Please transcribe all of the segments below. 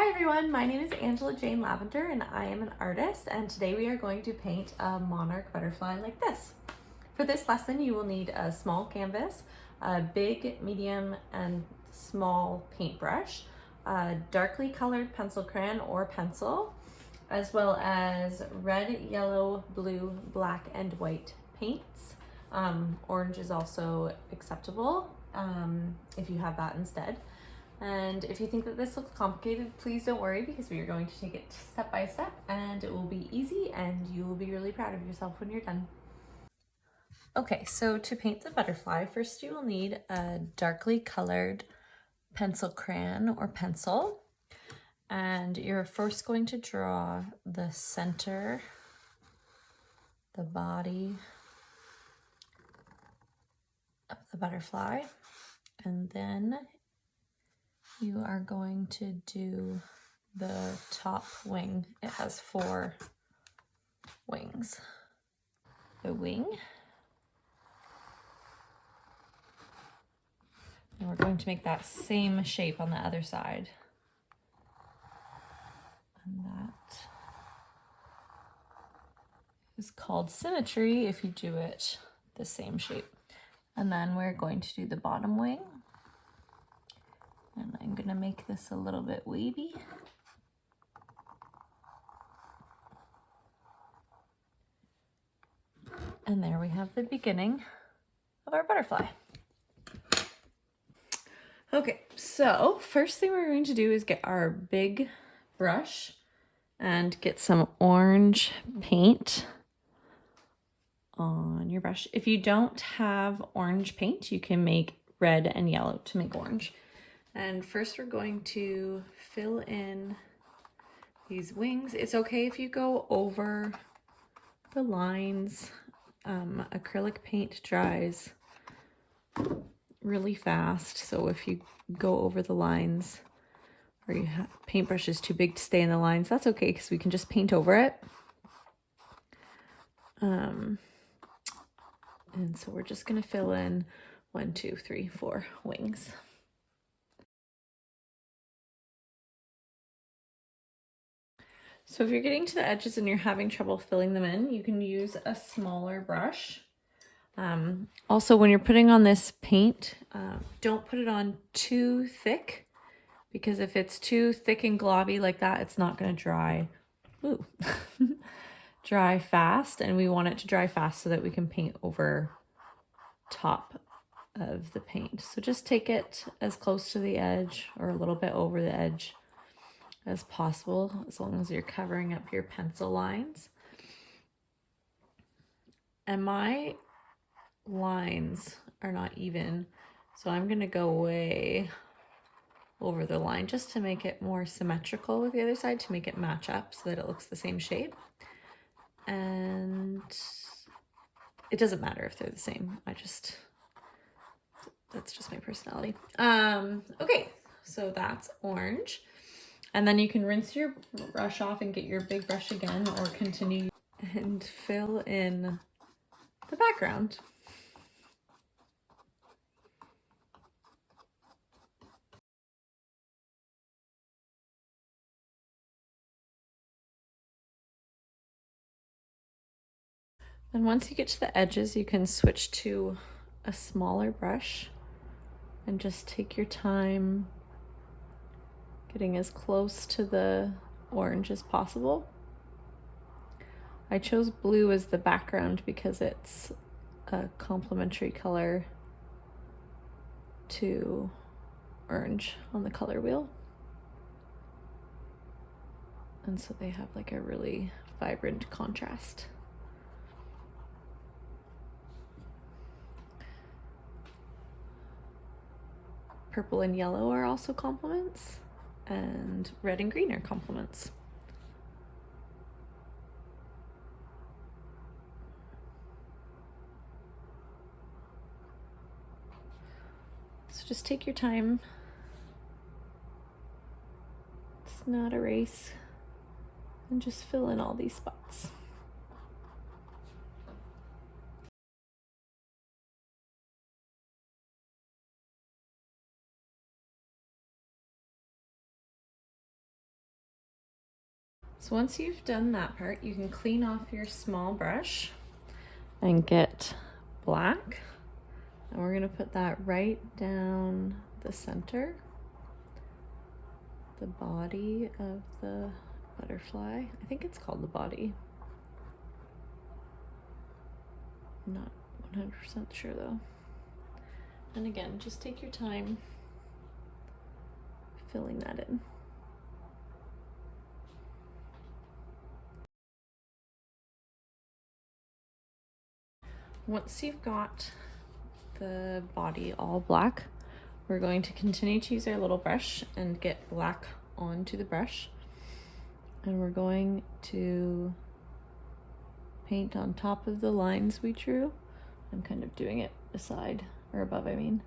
Hi everyone, my name is Angela Jane Lavender and I am an artist, and today we are going to paint a monarch butterfly like this. For this lesson you will need a small canvas, a big, medium, and small paintbrush, a darkly colored pencil crayon or pencil, as well as red, yellow, blue, black, and white paints. Orange is also acceptable if you have that instead. And if you think that this looks complicated, please don't worry, because we are going to take it step by step and it will be easy and you will be really proud of yourself when you're done. Okay, so to paint the butterfly, first you will need a darkly colored pencil crayon or pencil. And you're first going to draw the center, the body of the butterfly, and then you are going to do the top wing. It has 4 wings. The wing. And we're going to make that same shape on the other side. And that is called symmetry if you do it the same shape. And then we're going to do the bottom wing. And I'm going to make this a little bit wavy. And there we have the beginning of our butterfly. Okay, so first thing we're going to do is get our big brush and get some orange paint on your brush. If you don't have orange paint, you can make red and yellow to make orange. And first we're going to fill in these wings. It's okay if you go over the lines. Acrylic paint dries really fast, so if you go over the lines or your paintbrush is too big to stay in the lines, that's okay, because we can just paint over it. And so we're just going to fill in 1, 2, 3, 4 wings. So if you're getting to the edges and you're having trouble filling them in, you can use a smaller brush. Also, when you're putting on this paint, don't put it on too thick, because if it's too thick and globby like that, it's not going to dry. Ooh. Dry fast, and we want it to dry fast so that we can paint over top of the paint. So just take it as close to the edge or a little bit over the edge as possible, as long as you're covering up your pencil lines. And my lines are not even, so I'm going to go way over the line just to make it more symmetrical with the other side, to make it match up so that it looks the same shape. And it doesn't matter if they're the same. That's just my personality. Okay, so that's orange. And then you can rinse your brush off and get your big brush again, or continue and fill in the background. And once you get to the edges, you can switch to a smaller brush and just take your time getting as close to the orange as possible. I chose blue as the background because it's a complementary color to orange on the color wheel. And so they have like a really vibrant contrast. Purple and yellow are also complements, and red and green are complements. So just take your time. It's not a race. And just fill in all these spots. So once you've done that part, you can clean off your small brush and get black. And we're gonna put that right down the center, the body of the butterfly. I think it's called the body. I'm not 100% sure though. And again, just take your time filling that in. Once you've got the body all black, we're going to continue to use our little brush and get black onto the brush. And we're going to paint on top of the lines we drew. I'm kind of doing it beside, or above, I mean.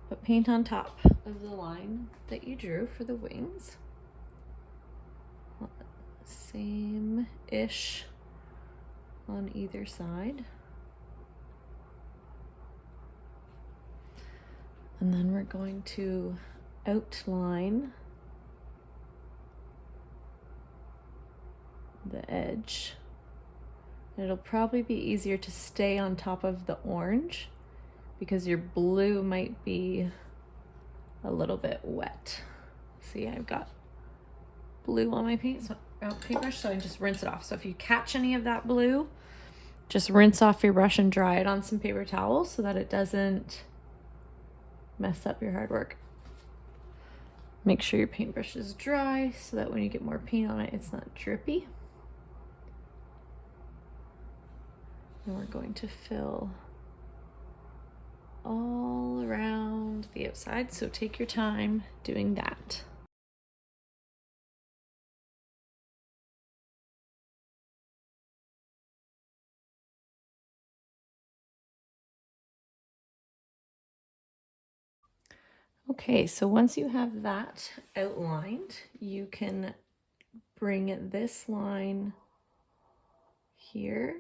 But paint on top of the line that you drew for the wings. Same-ish on either side. And then we're going to outline the edge. It'll probably be easier to stay on top of the orange because your blue might be a little bit wet. See, I've got blue on my paintbrush, so I just rinse it off. So if you catch any of that blue, just rinse off your brush and dry it on some paper towels so that it doesn't mess up your hard work. Make sure your paintbrush is dry so that when you get more paint on it, it's not drippy. And we're going to fill all around the outside, so take your time doing that. Okay, so once you have that outlined, you can bring this line here,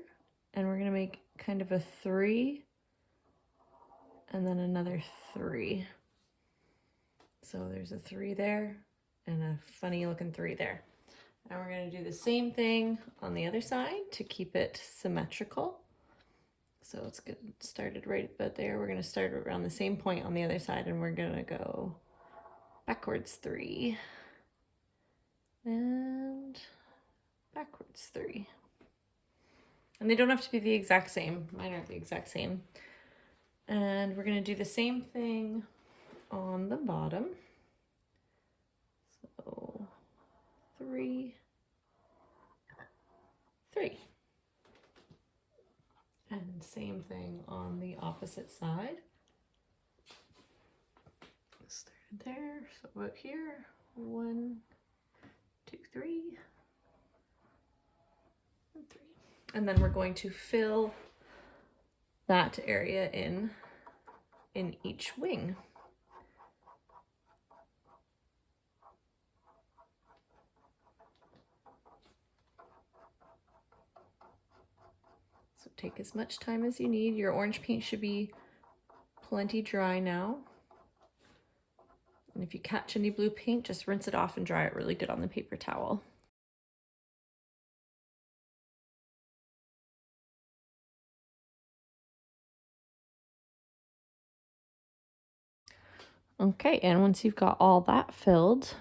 and we're gonna make kind of a 3 and then another 3. So there's a 3 there and a funny looking 3 there. And we're gonna do the same thing on the other side to keep it symmetrical. So let's get started right about there. We're gonna start around the same point on the other side, and we're gonna go backwards 3 and backwards 3. And they don't have to be the exact same. Mine aren't the exact same. And we're gonna do the same thing on the bottom. So 3, 3. And same thing on the opposite side. Started there, so about here, 1, 2, 3, and 3. And then we're going to fill that area in each wing. So take as much time as you need. Your orange paint should be plenty dry now. And if you catch any blue paint, just rinse it off and dry it really good on the paper towel. Okay, and once you've got all that filled,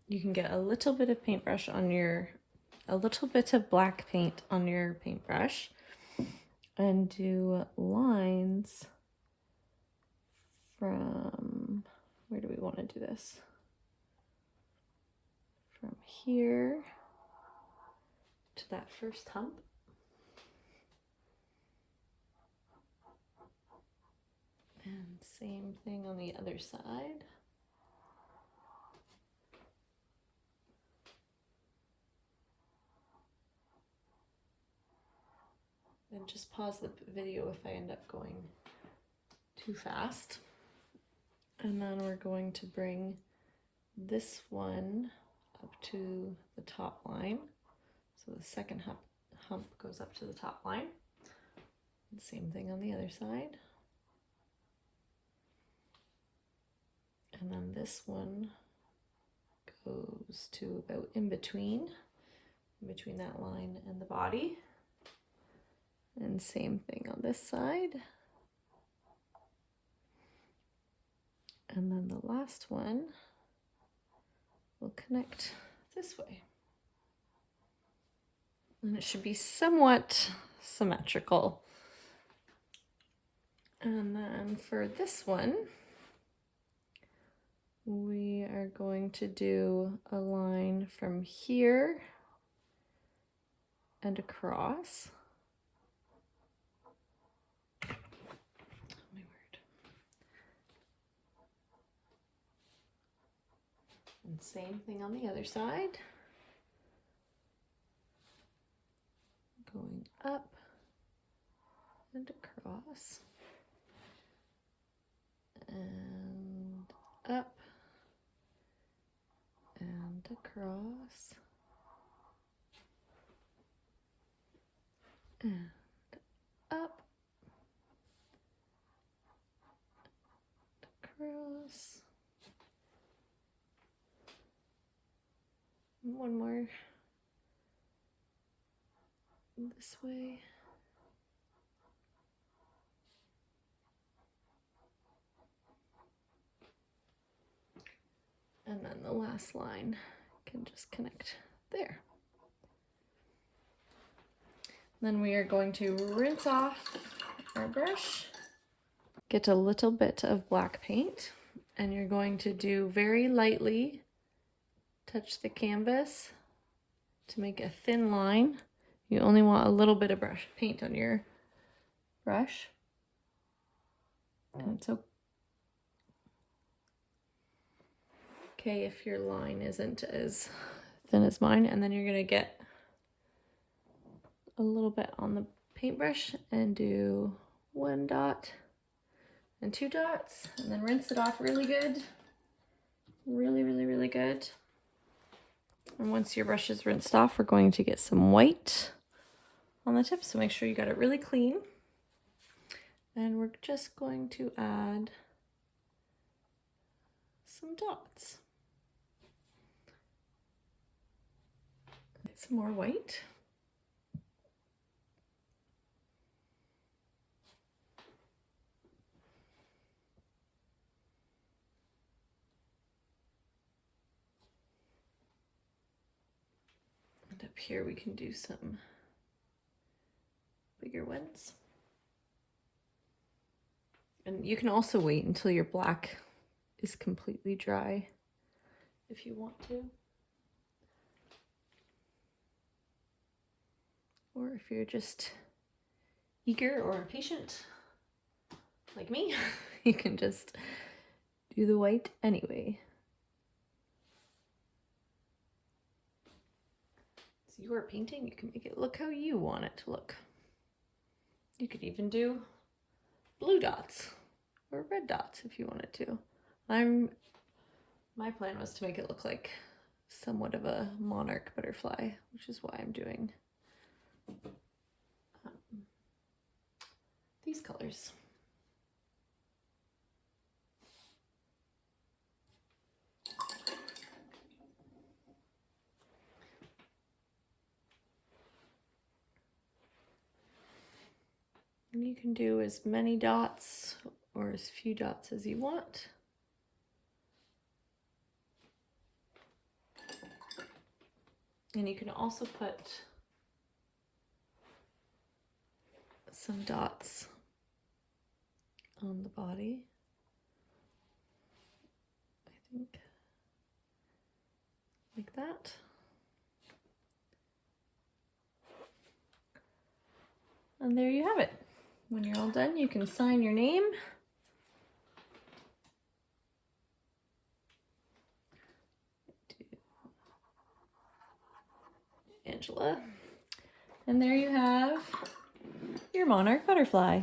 you can get a little bit of paintbrush on a little bit of black paint on your paintbrush and do lines from, where do we want to do this? From here to that first hump. And same thing on the other side. And just pause the video if I end up going too fast. And then we're going to bring this one up to the top line. So the second hump goes up to the top line. And same thing on the other side. And then this one goes to about in between. in between that line and the body. And same thing on this side. And then the last one will connect this way. And it should be somewhat symmetrical. And then for this one, we are going to do a line from here and across. Oh my word. And same thing on the other side. Going up and across. And up and across and up, across. One more this way. And then the last line can just connect there. Then we are going to rinse off our brush. Get a little bit of black paint, and you're going to do very lightly touch the canvas to make a thin line. You only want a little bit of brush paint on your brush. And it's okay if your line isn't as thin as mine. And then you're gonna get a little bit on the paintbrush and do 1 dot and 2 dots, and then rinse it off really good. Really good. And once your brush is rinsed off, we're going to get some white on the tip, so make sure you got it really clean. And we're just going to add some dots. Get some more white. And up here we can do some bigger ones. And you can also wait until your black is completely dry if you want to. Or if you're just eager or patient like me, you can just do the white anyway. So you are painting, you can make it look how you want it to look. You could even do blue dots or red dots if you wanted to. My plan was to make it look like somewhat of a monarch butterfly, which is why I'm doing these colors. And you can do as many dots or as few dots as you want. And you can also put some dots on the body, I think, like that. And there you have it. When you're all done, you can sign your name. Angela. And there you have your monarch butterfly.